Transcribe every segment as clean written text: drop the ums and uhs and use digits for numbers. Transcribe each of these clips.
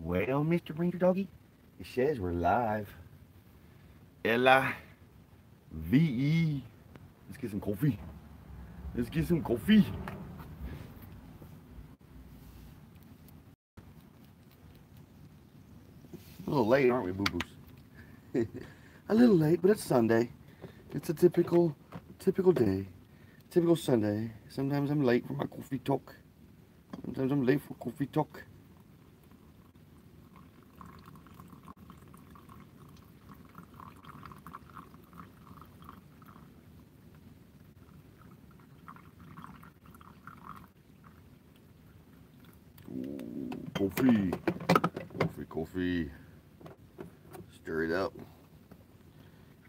Well, Mr. Ranger Doggy, it says we're live. Live. Let's get some coffee. Let's get some coffee. A little late, aren't we, boo-boos? A little late, but it's Sunday. It's a typical day. Typical Sunday. Sometimes I'm late for my coffee talk. Sometimes I'm late for coffee talk. Ooh, coffee. Coffee. Stir it up.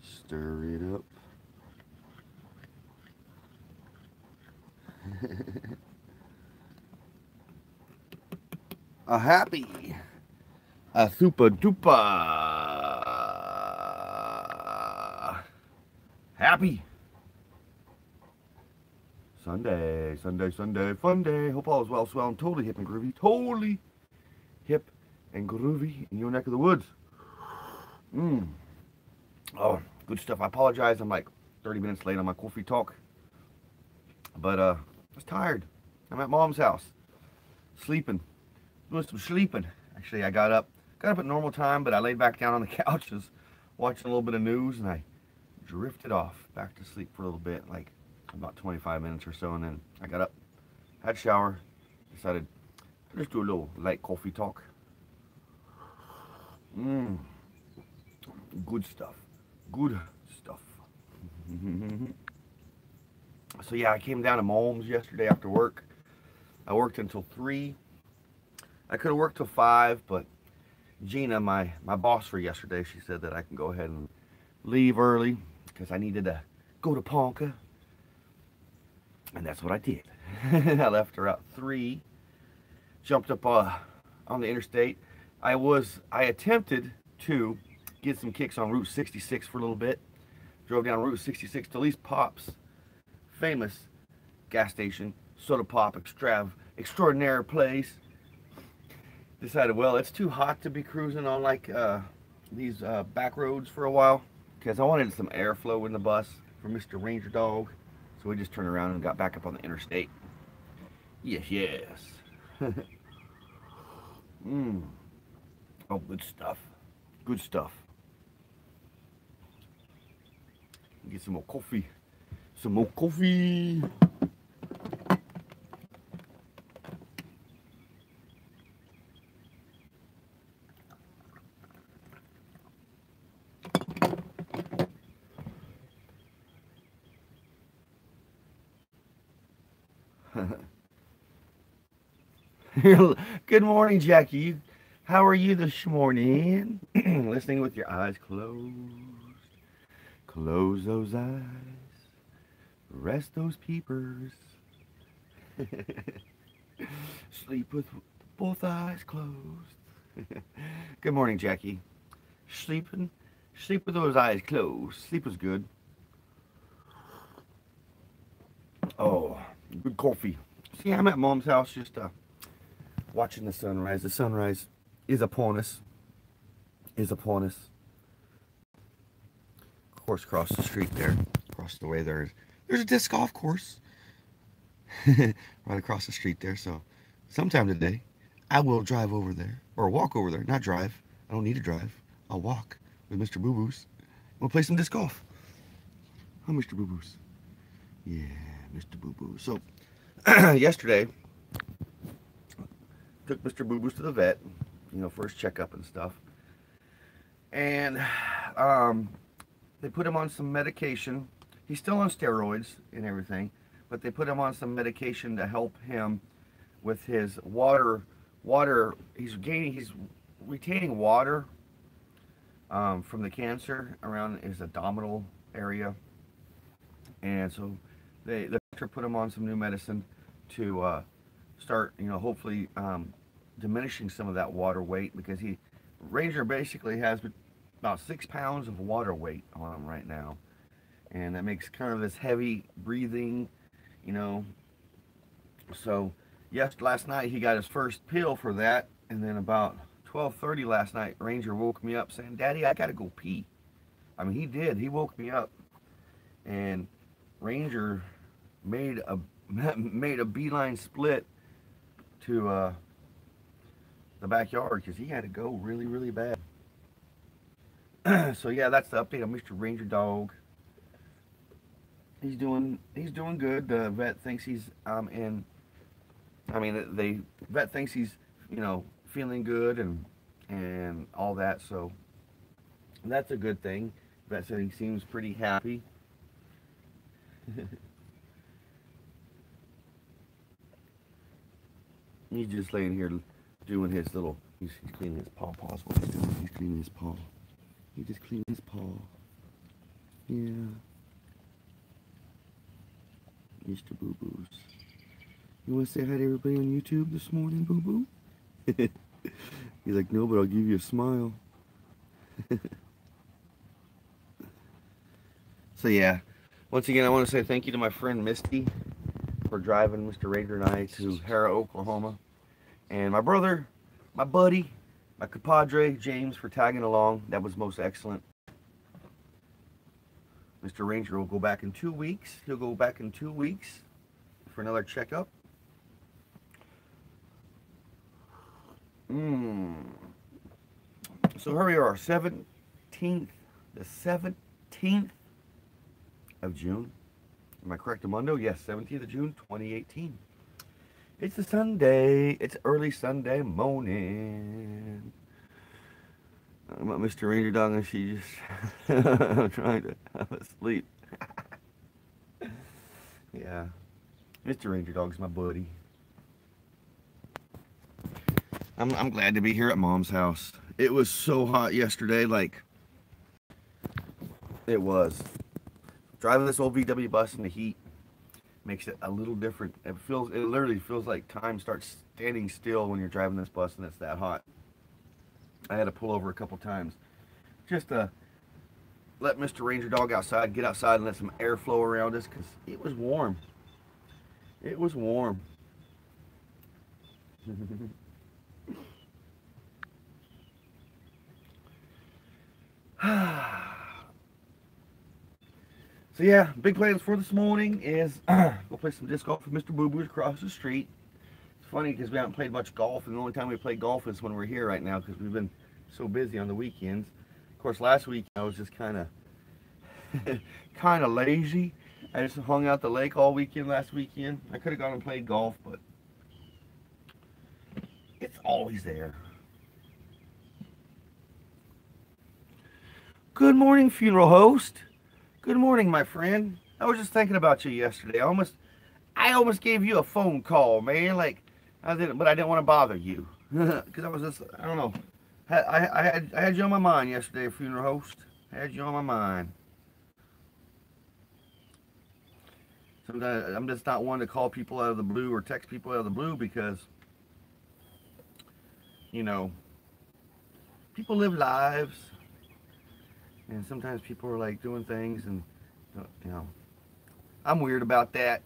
Stir it up. A happy, a super duper happy Sunday, fun day. Hope all is well, swell, and totally hip and groovy. Totally hip and groovy in your neck of the woods. Oh, good stuff. I apologize. I'm like 30 minutes late on my coffee talk. But I was tired. I'm at Mom's house. Sleeping. Doing some sleeping. Actually, I got up at normal time, but I laid back down on the couch, was watching a little bit of news, and I drifted off back to sleep for a little bit, like about 25 minutes or so, and then I got up, had a shower, decided to just do a little light coffee talk. Good stuff. Good stuff. So yeah, I came down to Mom's yesterday after work. I worked until 3. I could have worked till 5, but Gina, my boss for yesterday, she said that I can go ahead and leave early because I needed to go to Ponca. And that's what I did. I left her at 3, jumped up on the interstate. I attempted to get some kicks on Route 66 for a little bit. Drove down Route 66 to Lee's Pop's famous gas station, soda pop extraordinaire place. Decided, well, it's too hot to be cruising on like these back roads for a while, because I wanted some airflow in the bus for Mr. Ranger Dog. So we just turned around and got back up on the interstate. Yes. Oh, good stuff. Good stuff. Get some more coffee. Some more coffee. Good morning, Jackie. How are you this morning? Listening with your eyes closed. Close those eyes. Rest those peepers. Sleep with both eyes closed. Good morning, Jackie. Sleep with those eyes closed. Sleep was good. Oh, good coffee. See, I'm at Mom's house just watching the sunrise. The sunrise is upon us. Of course, across the street there, across the way there's a disc golf course right across the street there. So sometime today, I will drive over there or walk over there. Not drive. I don't need to drive. I'll walk with Mr. Boo Boos. We'll play some disc golf. Huh, Mr. Boo Boos? Yeah, Mr. Boo Boos. So yesterday, took Mr. Boo Boos to the vet, for his checkup and stuff. And they put him on some medication. He's still on steroids and everything, but they put him on some medication to help him with his water. He's retaining water from the cancer around his abdominal area. And so the doctor put him on some new medicine to start, hopefully diminishing some of that water weight, because Ranger basically has about 6 pounds of water weight on him right now, and that makes kind of this heavy breathing, So last night he got his first pill for that, and then about 12:30 last night, Ranger woke me up saying, "Daddy, I gotta go pee." I mean, he did. He woke me up, and Ranger made a made a beeline split to the backyard because he had to go really, really bad. So yeah, that's the update on Mr. Ranger Dog. He's doing good. The vet thinks he's in. I mean, the vet thinks he's feeling good and all that. So that's a good thing. Vet said he seems pretty happy. He's just laying here doing his little. He's cleaning his paw. Paws. What he's doing? He's cleaning his paw. He just cleaned his paw. Yeah. Mr. Boo Boos. You want to say hi to everybody on YouTube this morning, Boo Boo? He's like, no, but I'll give you a smile. So yeah, once again, I want to say thank you to my friend Misty for driving Mr. Ranger and I to Hara, Oklahoma. And my brother, my buddy, my compadre, James, for tagging along. That was most excellent. Mr. Ranger will go back in 2 weeks. He'll go back in 2 weeks for another checkup. So here we are, 17th, the 17th of June. Am I correct, Amundo? Yes, 17th of June, 2018. It's a Sunday. It's early Sunday morning. I'm at Mr. Ranger Dog and she just I'm trying to have a sleep. Yeah. Mr. Ranger Dog's my buddy. I'm glad to be here at Mom's house. It was so hot yesterday, like it was. Driving this old VW bus in the heat makes it a little different. It literally feels like time starts standing still when you're driving this bus and it's that hot. I had to pull over a couple times just to let Mr. Ranger Dog outside, get outside and let some air flow around us because it was warm. It was warm. So yeah, big plans for this morning is go play some disc golf with Mr. Boo Boo's across the street. It's funny because we haven't played much golf, and the only time we play golf is when we're here right now because we've been so busy on the weekends. Of course, last week I was just kind of lazy. I just hung out the lake all weekend last weekend. I could have gone and played golf, but it's always there. Good morning, funeral host. Good morning, my friend. I was just thinking about you yesterday. I almost gave you a phone call, man. Like but I didn't want to bother you because I was just, I don't know. I had you on my mind yesterday, funeral host. I had you on my mind. Sometimes I'm just not one to call people out of the blue or text people out of the blue because, people live lives. And sometimes people are like doing things and, I'm weird about that.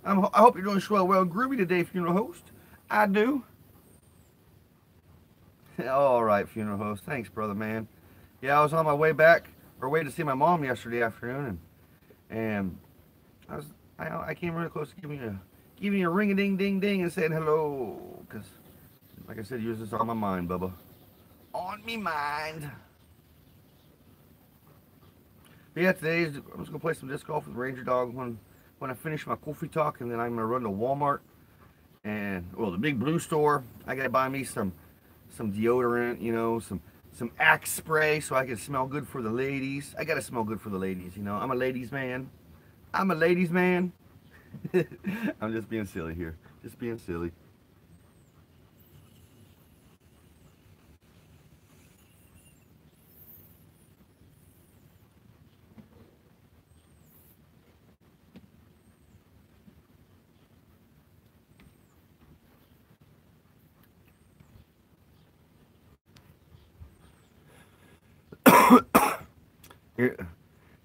I hope you're doing swell, well, groovy today, funeral host. I do. All right, funeral host. Thanks, brother, man. Yeah, I was on my way back, or way to see my mom yesterday afternoon, and I came really close to giving you a ring-a-ding-ding-ding and saying hello, because, like I said, you was just on my mind, Bubba. On me mind. But yeah, I'm just gonna play some disc golf with Ranger Dog when I finish my coffee talk, and then I'm gonna run to Walmart and the Big Blue store. I gotta buy me some deodorant, some Axe spray so I can smell good for the ladies. I gotta smell good for the ladies, I'm a ladies man. I'm a ladies man. I'm just being silly here. Just being silly.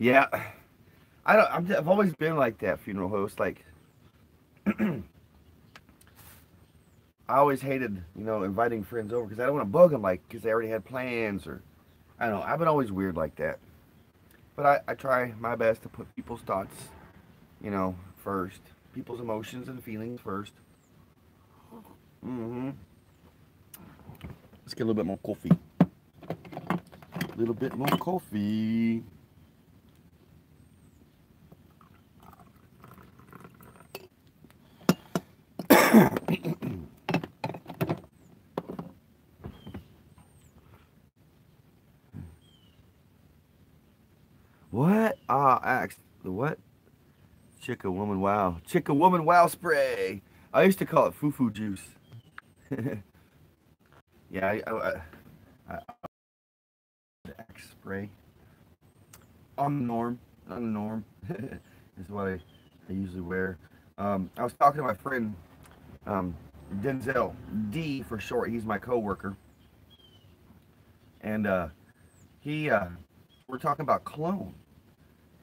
Yeah, I've always been like that, funeral host. Like, I always hated, you know, inviting friends over because I don't want to bug them, like, because they already had plans or, I don't know. I've been always weird like that. But I try my best to put people's thoughts, you know, first. People's emotions and feelings first. Mm-hmm. Let's get a little bit more coffee. A little bit more coffee. What? Ah, asked the what? Chicka Woman Wow. Chicka Woman Wow spray. I used to call it foo-foo juice. Yeah, I Axe spray. On the norm. On the norm. Is what I usually wear. I was talking to my friend Denzel D for short. He's my coworker, and he we're talking about cologne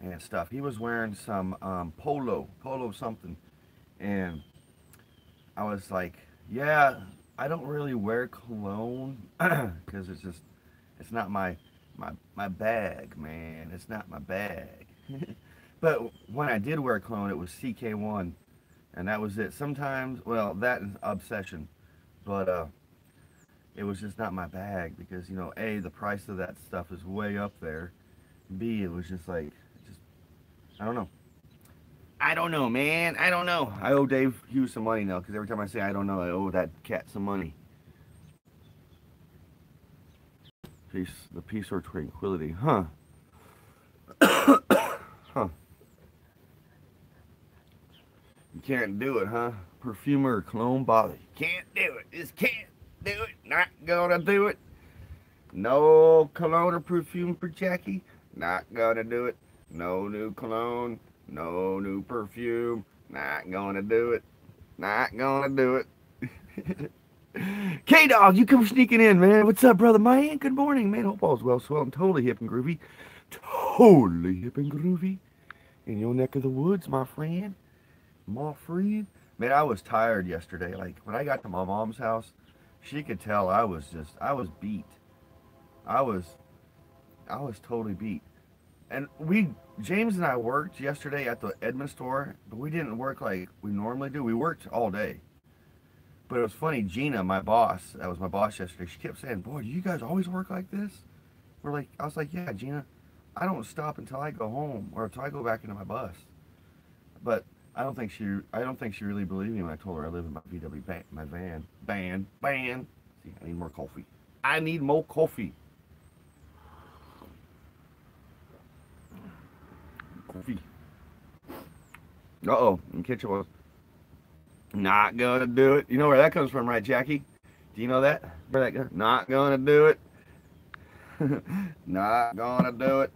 and stuff. He was wearing some polo something, and I was like, yeah, I don't really wear cologne because it's not my bag, man. It's not my bag. But when I did wear cologne, it was CK1, and that was it. Sometimes, well, that is obsession, but it was just not my bag because, you know, A, the price of that stuff is way up there. B, it was just like, just I don't know. I don't know, man. I don't know. I owe Dave Hughes some money now because every time I say I don't know, I owe that cat some money. Peace, the peace or tranquility, huh? Huh? You can't do it, huh? Perfumer or cologne bother. Can't do it. Just can't do it. Not gonna do it. No cologne or perfume for Jackie. Not gonna do it. No new cologne. No new perfume. Not gonna do it. Not gonna do it. K-Dog, you come sneaking in, man. What's up, brother? Man, good morning, man. Hope all's well, swell, and totally hip and groovy. Totally hip and groovy. In your neck of the woods, my friend. My friend. Man, I was tired yesterday. Like, when I got to my mom's house, she could tell I was beat. I was totally beat. And James and I worked yesterday at the Edmund store, but we didn't work like we normally do. We worked all day. But it was funny, Gina, my boss, that was my boss yesterday, she kept saying, boy, do you guys always work like this? I was like, yeah, Gina, I don't stop until I go home or until I go back into my bus. But I don't think she really believed me when I told her I live in my VW my van. See, I need more coffee. I need more coffee. Coffee. Uh-oh, in the kitchen was not gonna do it. You know where that comes from, right, Jackie? Do you know that? Where that goes? Not gonna do it. Not gonna do it.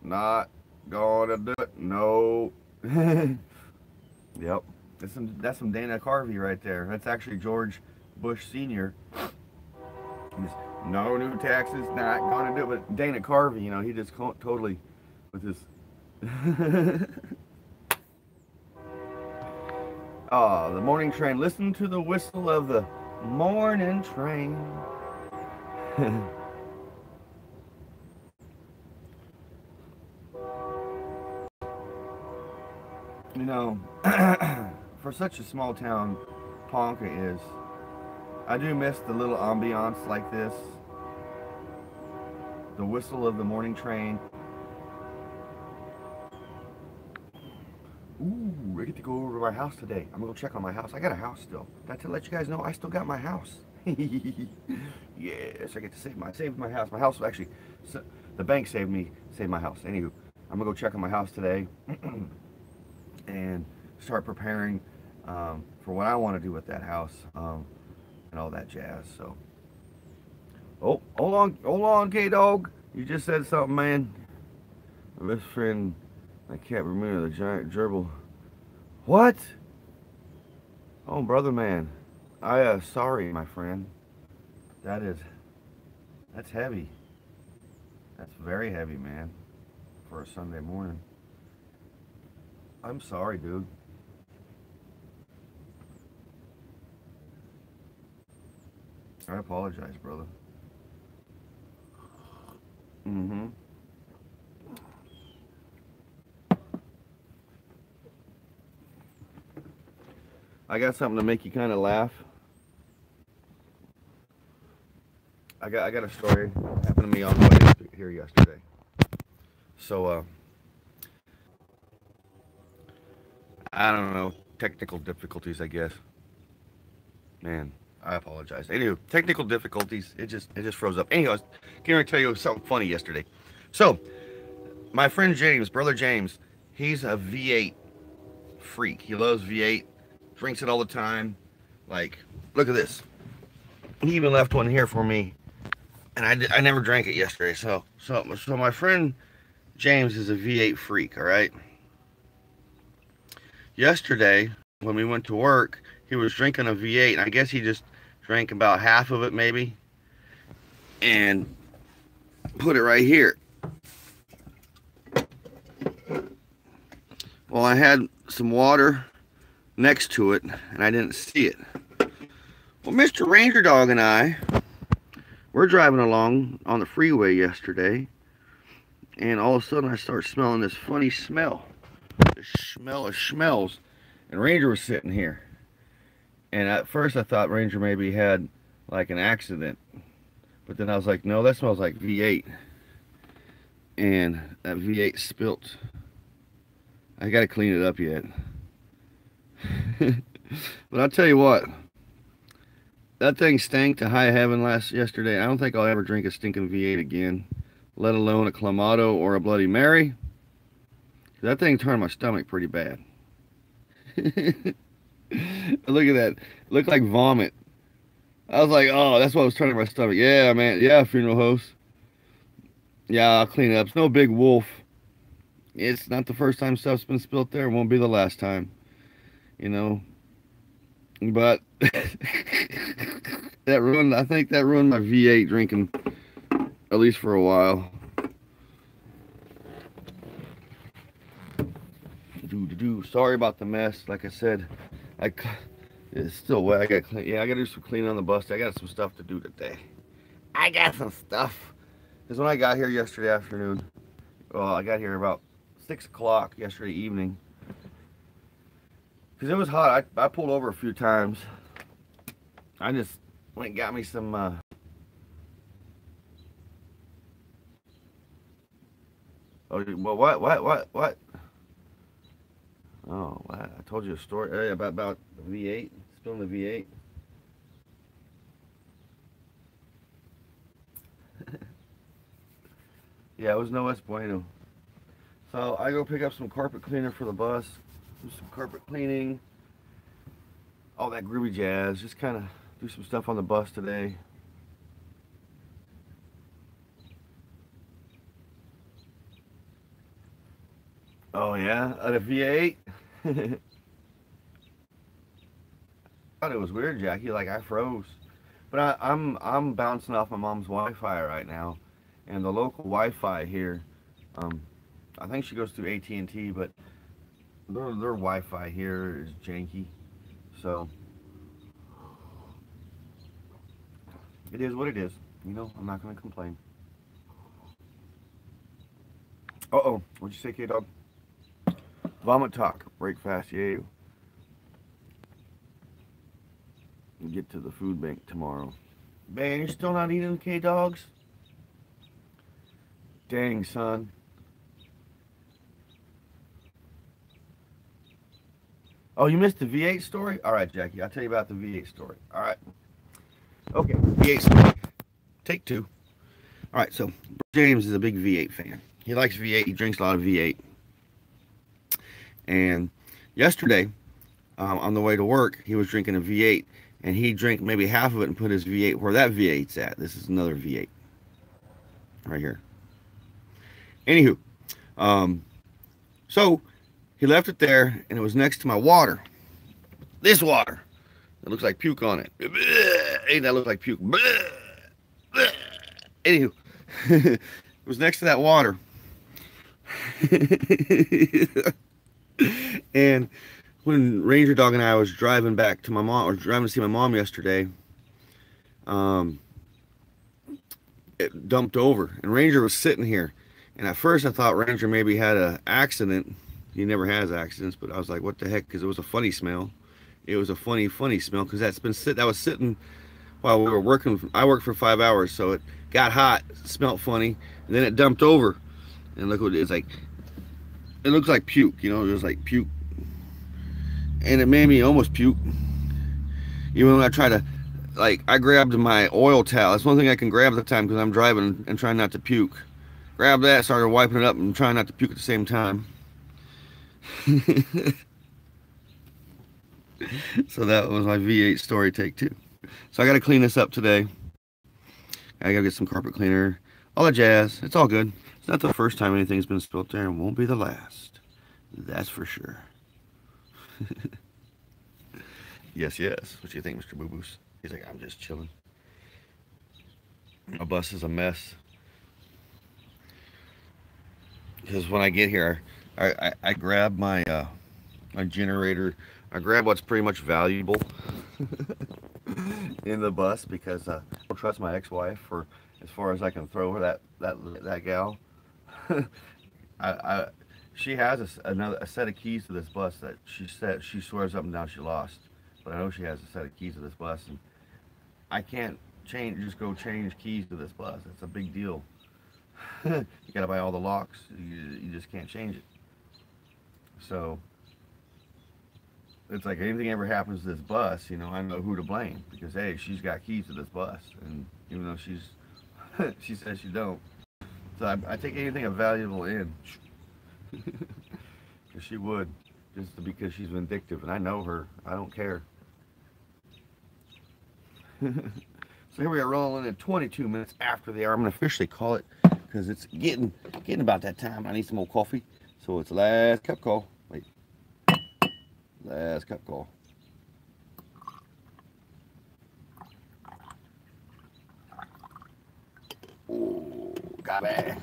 Not gonna do it. No. Yep. That's some Dana Carvey right there. That's actually George Bush Sr. He's no new taxes, not gonna do it. But Dana Carvey, you know, he just totally with his. Oh, the morning train. Listen to the whistle of the morning train. You know, for such a small town, Ponca is, I do miss the little ambiance like this. The whistle of the morning train. Ooh, I get to go over to my house today. I'm gonna go check on my house. I got a house still. Got to let you guys know I still got my house. Yes, I get to save my house. My house actually, the bank saved my house. Anywho, I'm gonna go check on my house today and start preparing for what I want to do with that house and all that jazz. So, oh, hold on, K-Dog. You just said something, man. My best friend. I can't remember the giant gerbil. What? Oh, brother man. Sorry, my friend. That's heavy. That's very heavy, man. For a Sunday morning. I'm sorry, dude. I apologize, brother. Mm-hmm. I got something to make you kind of laugh. I got a story happened to me on the way here yesterday. So I don't know, technical difficulties, I guess. Man, I apologize. Anyway, technical difficulties. It just froze up. Anyhow, I was going to tell you something funny yesterday. So my friend James, brother James, he's a V8 freak. He loves V8, drinks it all the time. Like, look at this. He even left one here for me, and I never drank it yesterday. So my friend James is a V8 freak. All right. Yesterday when we went to work, he was drinking a V8, and I guess he just drank about half of it maybe, and put it right here. Well, I had some water next to it, and I didn't see it. Well, Mr. Ranger Dog and I, we're driving along on the freeway yesterday, and all of a sudden I start smelling this funny smell. The smell of smells. And Ranger was sitting here. And at first I thought Ranger maybe had like an accident. But then I was like, no, that smells like V8. And that V8 spilt. I gotta clean it up yet. But I'll tell you what, that thing stank to high heaven yesterday. I don't think I'll ever drink a stinking V8 again, let alone a Clamato or a Bloody Mary. That thing turned my stomach pretty bad. Look at that. It looked like vomit. I was like, oh, that's what was turning my stomach. Yeah, man. Yeah, funeral host. Yeah, I'll clean it up. It's no big wolf. It's not the first time stuff's been spilt there. It won't be the last time. You know. But I think that ruined my V8 drinking, at least for a while. Sorry about the mess. Like I said, it's still wet. I gotta clean. Yeah, I gotta do some cleaning on the bus. I got some stuff to do today. I got some stuff. Because when I got here yesterday afternoon, well, I got here about 6 o'clock yesterday evening. Because it was hot. I pulled over a few times. I just went and got me some oh, well, what? Oh, I told you a story about the V8, spilling the V8. Yeah, it was no es bueno. So I go pick up some carpet cleaner for the bus, do some carpet cleaning, all that groovy jazz. Just kind of do some stuff on the bus today. Oh yeah, at a V8. Thought it was weird, Jackie. Like I froze, but I'm bouncing off my mom's Wi-Fi right now, and the local Wi-Fi here, I think she goes through AT&T, but their Wi-Fi here is janky, so it is what it is. You know, I'm not gonna complain. Uh-oh, what'd you say, K-Dog? Vomit talk. Break fast, yeah. Get to the food bank tomorrow. Man, you're still not eating K-Dogs? Dang, son. Oh, you missed the V8 story? All right, Jackie, I'll tell you about the V8 story. All right. Okay, V8 story. Take two. All right, so James is a big V8 fan. He likes V8. He drinks a lot of V8. And yesterday, on the way to work, he was drinking a V8, and he drank maybe half of it and put his V8 where that V8's at. This is another V8 right here. Anywho, so he left it there, and it was next to my water. This water. It looks like puke on it. Ain't that look like puke? Anywho, it was next to that water. And when Ranger Dog and I was driving back to my mom, or driving to see my mom yesterday, um, it dumped over, and Ranger was sitting here. And at first I thought Ranger maybe had an accident. He never has accidents, but I was like, what the heck? Because it was a funny smell. It was a funny smell because that was sitting while we were working. I worked for 5 hours, so it got hot, smelled funny, and then it dumped over. And look what it's like. It looks like puke, you know, it was like puke. And it made me almost puke. Even when I try to, like, I grabbed my oil towel. That's one thing I can grab at the time because I'm driving and trying not to puke. Grabbed that, started wiping it up and trying not to puke at the same time. So that was my V8 story take 2. So I got to clean this up today. I got to get some carpet cleaner. All that jazz. It's all good. It's not the first time anything's been spilled there, and won't be the last. That's for sure. Yes, yes. What do you think, Mr. Boo Boos? He's like, I'm just chilling. My bus is a mess. Because when I get here, I grab my my generator. I grab what's pretty much valuable in the bus because I don't trust my ex-wife for as far as I can throw her that gal. She has a set of keys to this bus that she swears up and down she lost, but I know she has a set of keys to this bus, and I can't just go change keys to this bus. It's a big deal. You gotta buy all the locks. You just can't change it. So it's like anything ever happens to this bus, you know, I know who to blame because hey, she's got keys to this bus, and even though she says she don't, so I take anything of valuable in. Because she would, just because she's vindictive, and I know her. I don't care. So here we are rolling at 22 minutes after the hour. I'm gonna officially call it because it's getting about that time. I need some more coffee, so it's last cup call. Wait, last cup call. Oh, got it.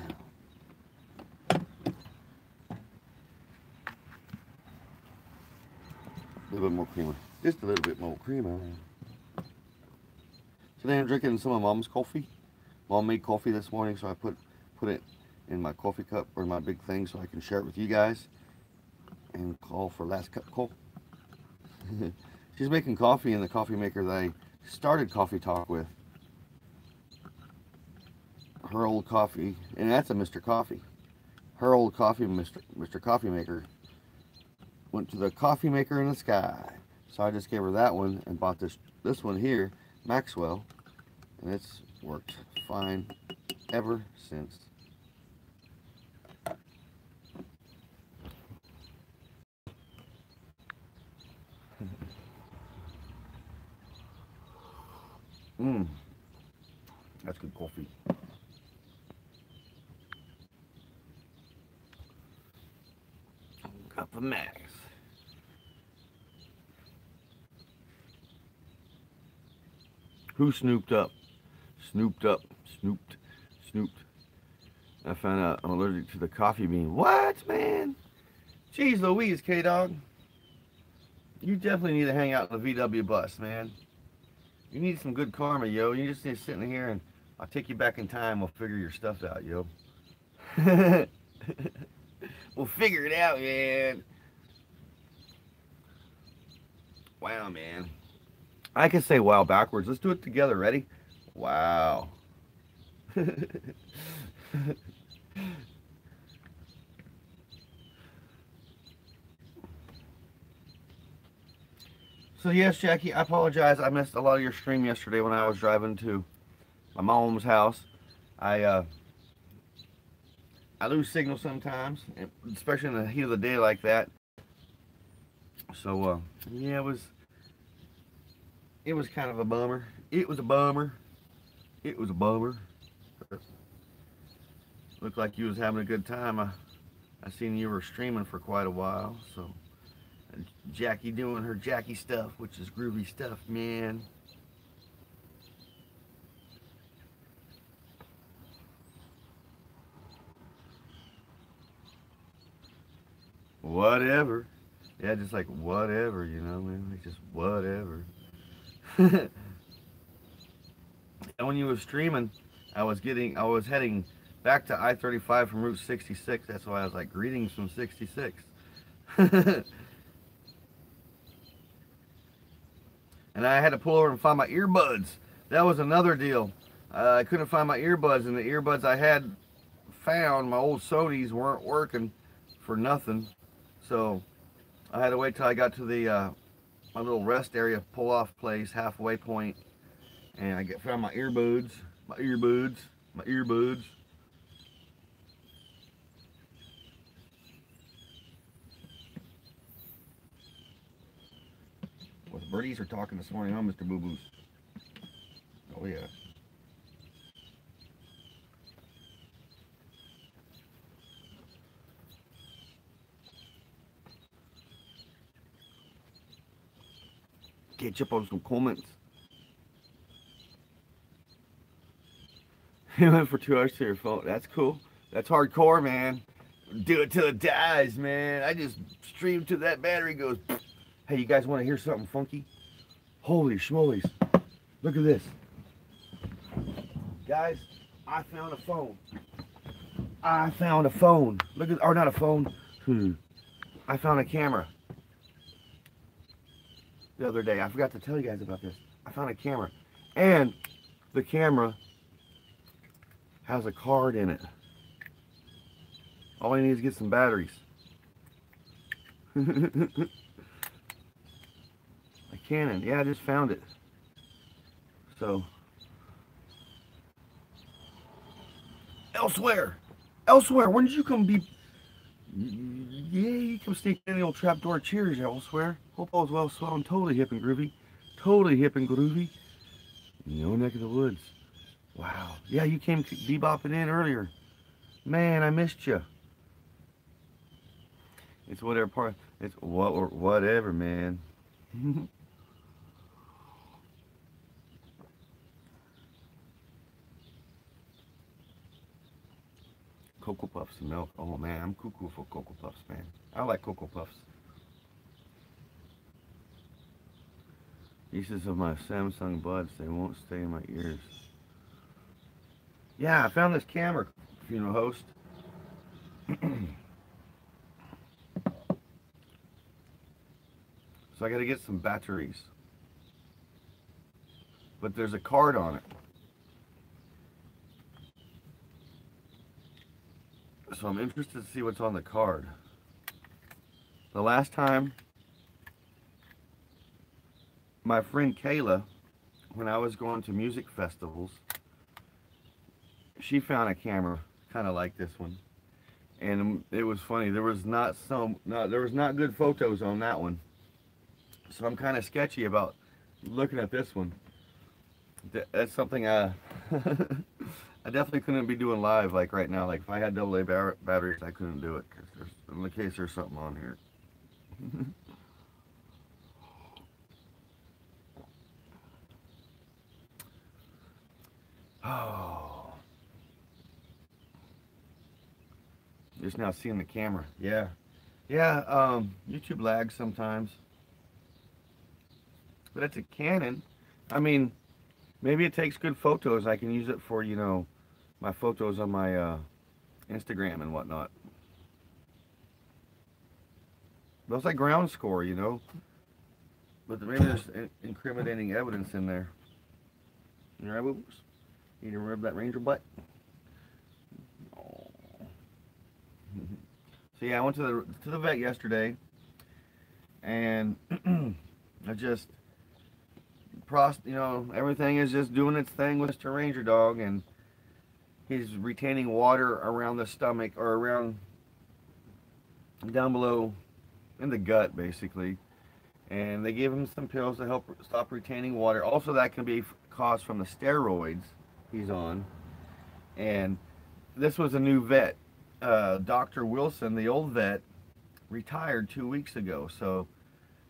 A little bit more creamer. Just a little bit more creamer. Today I'm drinking some of Mom's coffee. Mom made coffee this morning, so I put it in my coffee cup or my big thing so I can share it with you guys and call for last cup call. She's making coffee in the coffee maker that I started Coffee Talk with. Her old coffee, and that's a Mr. Coffee. Her old coffee, Mr. Coffee Maker, went to the coffee maker in the sky. So I just gave her that one and bought this one here, Maxwell, and it's worked fine ever since. That's good coffee. Cup of Max. Who snooped up? Snooped up. Snooped. I found out I'm allergic to the coffee bean. What, man? Jeez Louise, K-Dog. You definitely need to hang out in the VW bus, man. You need some good karma, yo. You just need to sit in here and I'll take you back in time. We'll figure your stuff out, yo. We'll figure it out, man. Wow, man. I can say wow backwards. Let's do it together. Ready? Wow. So yes, Jackie, I apologize. I missed a lot of your stream yesterday when I was driving to my mom's house. I lose signal sometimes, especially in the heat of the day like that. So yeah, it was kind of a bummer. It was a bummer. Looked like you was having a good time. I seen you were streaming for quite a while. So Jackie doing her Jackie stuff, which is groovy stuff, man. Whatever. Yeah, just like whatever, you know, man. Like just whatever. And when you were streaming, I was heading back to I-35 from Route 66. That's why I was like, greetings from 66. And I had to pull over and find my earbuds. That was another deal. I couldn't find my earbuds, and the earbuds I had found, my old Sony's, weren't working for nothing. So I had to wait till I got to the my little rest area, pull-off place, halfway point, and I found my earbuds. Well, the birdies are talking this morning, huh, Mr. Boo Boos? Oh, yeah. Catch up on some comments. He went for 2 hours to your phone. That's cool. That's hardcore, man. Do it till it dies, man. I just streamed till that battery goes. Hey, you guys want to hear something funky? Holy schmolies. Look at this. Guys, I found a phone. I found a phone. Look at, or not a phone. I found a camera. The other day. I forgot to tell you guys about this. I found a camera. And the camera has a card in it. All I need is get some batteries. A Canon. Yeah, I just found it. So, elsewhere, when did you come be? Yeah, you come sneak in the old trapdoor. Cheers, elsewhere. Hope all's well, swell, and totally hip and groovy. Totally hip and groovy. In your neck of the woods. Wow. Yeah, you came bebopping in earlier. Man, I missed you. It's whatever part. It's whatever, man. Cocoa Puffs and milk. Oh man, I'm cuckoo for Cocoa Puffs, man. I like Cocoa Puffs. Pieces of my Samsung buds, they won't stay in my ears. Yeah, I found this camera, funeral host. So I gotta get some batteries. But there's a card on it. So I'm interested to see what's on the card. The last time my friend Kayla, when I was going to music festivals, she found a camera kind of like this one. And it was funny, there was not good photos on that one. So I'm kind of sketchy about looking at this one. That's something I definitely couldn't be doing live like right now. Like if I had AA batteries, I couldn't do it because in the case there's something on here. Oh, just now seeing the camera. Yeah, YouTube lags sometimes, but it's a Canon. I mean, maybe it takes good photos. I can use it for, you know, my photos on my Instagram and whatnot. That's like ground score, you know. But maybe there's incriminating evidence in there. You right, Boops? You need to rub that Ranger butt? Oh. So yeah, I went to the vet yesterday, and I just you know, everything is just doing its thing with Mr. Ranger Dog, and he's retaining water around the stomach, or around down below in the gut basically, and they gave him some pills to help stop retaining water. Also, that can be caused from the steroids he's on. And this was a new vet, Dr. Wilson, the old vet, retired 2 weeks ago. So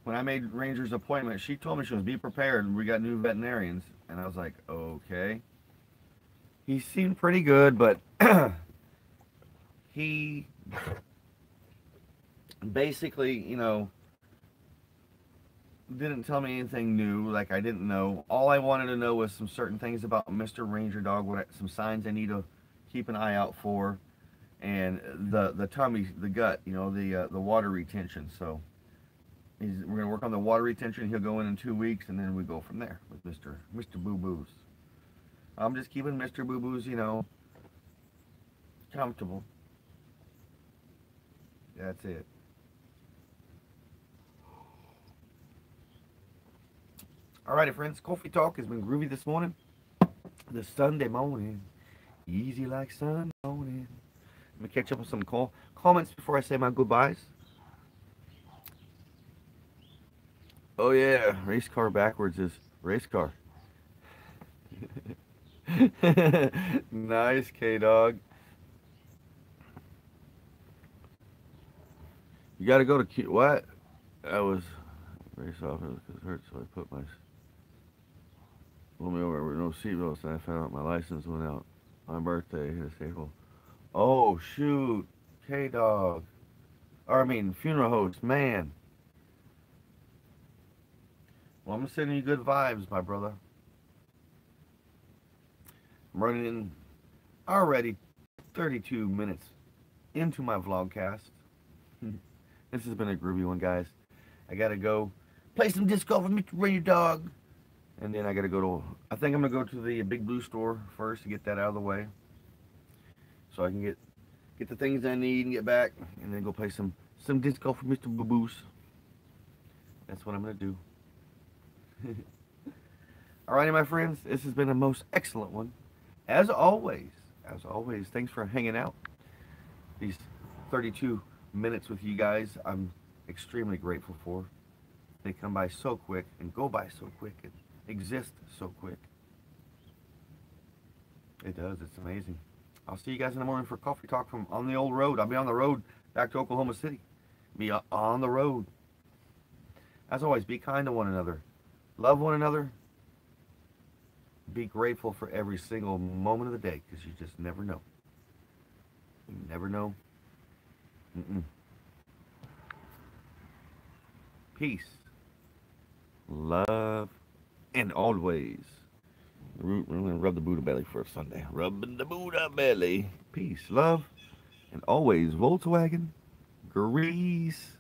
when I made Ranger's appointment, she told me, she was, be prepared, we got new veterinarians. And I was like, okay. He seemed pretty good, but he basically, you know, didn't tell me anything new, like I didn't know. All I wanted to know was some certain things about Mr. Ranger Dog, some signs I need to keep an eye out for, and the tummy, the gut, the water retention. So we're gonna work on the water retention. He'll go in 2 weeks, and then we go from there with Mr. Boo Boos. I'm just keeping Mr. Boo Boos, comfortable. That's it. Alrighty, friends. Coffee Talk has been groovy this morning. The Sunday morning. Easy like Sunday morning. Let me catch up with some comments before I say my goodbyes. Oh yeah, race car backwards is race car. Nice, K-Dog. You gotta go to what? That was race off because it hurt, so I put pulled me over with no seatbelts, and I found out my license went out. My birthday, hit a staple. Oh shoot, K-Dog. Or I mean, funeral host, man. Well, I'm sending you good vibes, my brother. I'm running in already 32 minutes into my vlogcast. This has been a groovy one, guys. I gotta go play some disc golf with Mr. Ranger Dog. And then I gotta go to, I think I'm gonna go to the Big Blue store first to get that out of the way. So I can get the things I need and get back. And then go play some disc golf with Mr. Boo Boos. That's what I'm gonna do. Alrighty, my friends. This has been a most excellent one. As always, thanks for hanging out. These 32 minutes with you guys, I'm extremely grateful for. They come by so quick and go by so quick and exist so quick. It does. It's amazing. I'll see you guys in the morning for Coffee Talk from on the old road. I'll be on the road back to Oklahoma City. Be on the road. As always, be kind to one another. Love one another. Be grateful for every single moment of the day, because you just never know. You never know. Peace, love, and always. We're going to rub the Buddha belly for a Sunday. Rubbing the Buddha belly. Peace, love, and always Volkswagen grease.